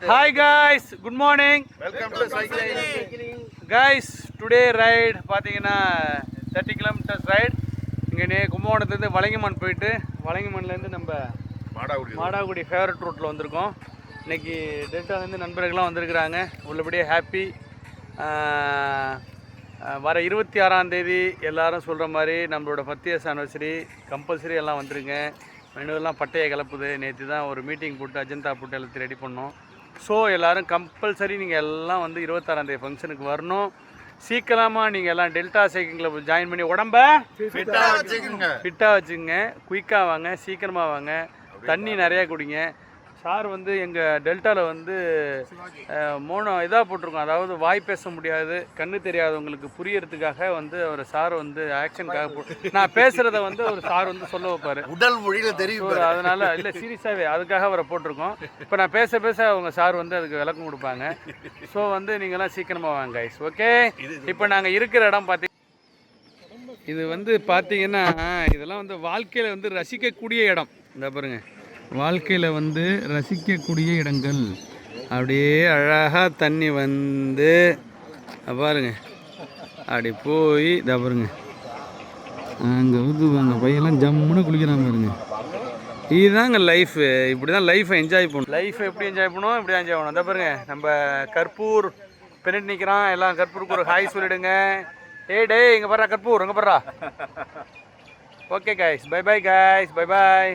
Hi guys, good morning. Welcome to cycling. Guys, today ride பாத்தீங்கன்னா 30 kilometers ride. இங்கே கும்பகோணத்துலேருந்து வலங்கிமன் போயிட்டு வலங்கிமன்லேருந்து நம்ம மாடாகுடி ஃபேவரட் ரூட்டில் வந்திருக்கோம். இன்றைக்கி டெல்டாலேருந்து நண்பர்கள்லாம் வந்திருக்கிறாங்க. உள்ளபடியே ஹாப்பி. வர 26ஆம் தேதி எல்லோரும் சொல்கிற மாதிரி நம்மளோட 10th years anniversary கம்பல்சரி எல்லாம் வந்துருங்க. மெனுவெல்லாம் பட்டையை கிளப்புது. நேற்று தான் ஒரு மீட்டிங் போட்டு அஜெண்டா போட்டு எல்லாத்தையும் ரெடி பண்ணோம். ஸோ எல்லோரும் கம்பல்சரி நீங்கள் எல்லாம் வந்து 26ஆம் தேதி ஃபங்க்ஷனுக்கு வரணும். சீக்கிரமாக நீங்கள் எல்லாம் டெல்டா சைக்கிள் கிளப் ஜாயின் பண்ணி உடம்ப ஃபிட்டாக வச்சுங்க. குயிக்காக வாங்க, சீக்கிரமாக வாங்க, தண்ணி நிறையா குடிங்க. சார் வந்து எங்கள் டெல்டாவில் வந்து மோனோ இதாக போட்டிருக்கோம். அதாவது வாய் பேச முடியாது, கண்ணு தெரியாதவங்களுக்கு புரியறதுக்காக வந்து அவர் சார் வந்து ஆக்ஷனுக்காக நான் பேசுகிறத வந்து ஒரு சார் வந்து சொல்ல வைப்பார். உடல் மொழியில் தெரியும். அதனால் இல்லை, சீரியஸாகவே அதுக்காக அவரை போட்டிருக்கோம். இப்போ நான் பேச பேச அவங்க சார் வந்து அதுக்கு விளக்கம் கொடுப்பாங்க. ஸோ வந்து நீங்கள்லாம் சீக்கிரமாக வாங்க கைஸ். ஓகே, இப்போ நாங்கள் இருக்கிற இடம் இது வந்து பார்த்தீங்கன்னா இதெல்லாம் வந்து வாழ்க்கையில் வந்து ரசிக்கக்கூடிய இடம். இந்த பாருங்க, வாழ்க்கையில் வந்து ரசிக்கக்கூடிய இடங்கள். அப்படியே அழகாக தண்ணி வந்து பாருங்க, அப்படி போய் இதை பாருங்க, அங்கே ஊற்றுவாங்க பையெல்லாம் ஜம்முன்னு குளிக்கிறாங்க பாருங்க. இதுதாங்க லைஃபு. இப்படி தான் லைஃப்பை என்ஜாய் பண்ணணும். லைஃப்பை எப்படி என்ஜாய் பண்ணுவோம், இப்படி என்ஜாய் பண்ணணும். அதை பாருங்க, நம்ம கற்பூர் பின்னாடி நிற்கிறான். எல்லாம் கற்பூருக்கு ஒரு ஹாய் சொல்லிவிடுங்க. டே இங்கே பர்றா கற்பூர், இங்கே பர்றா. Okay guys, bye bye guys, bye பாய்.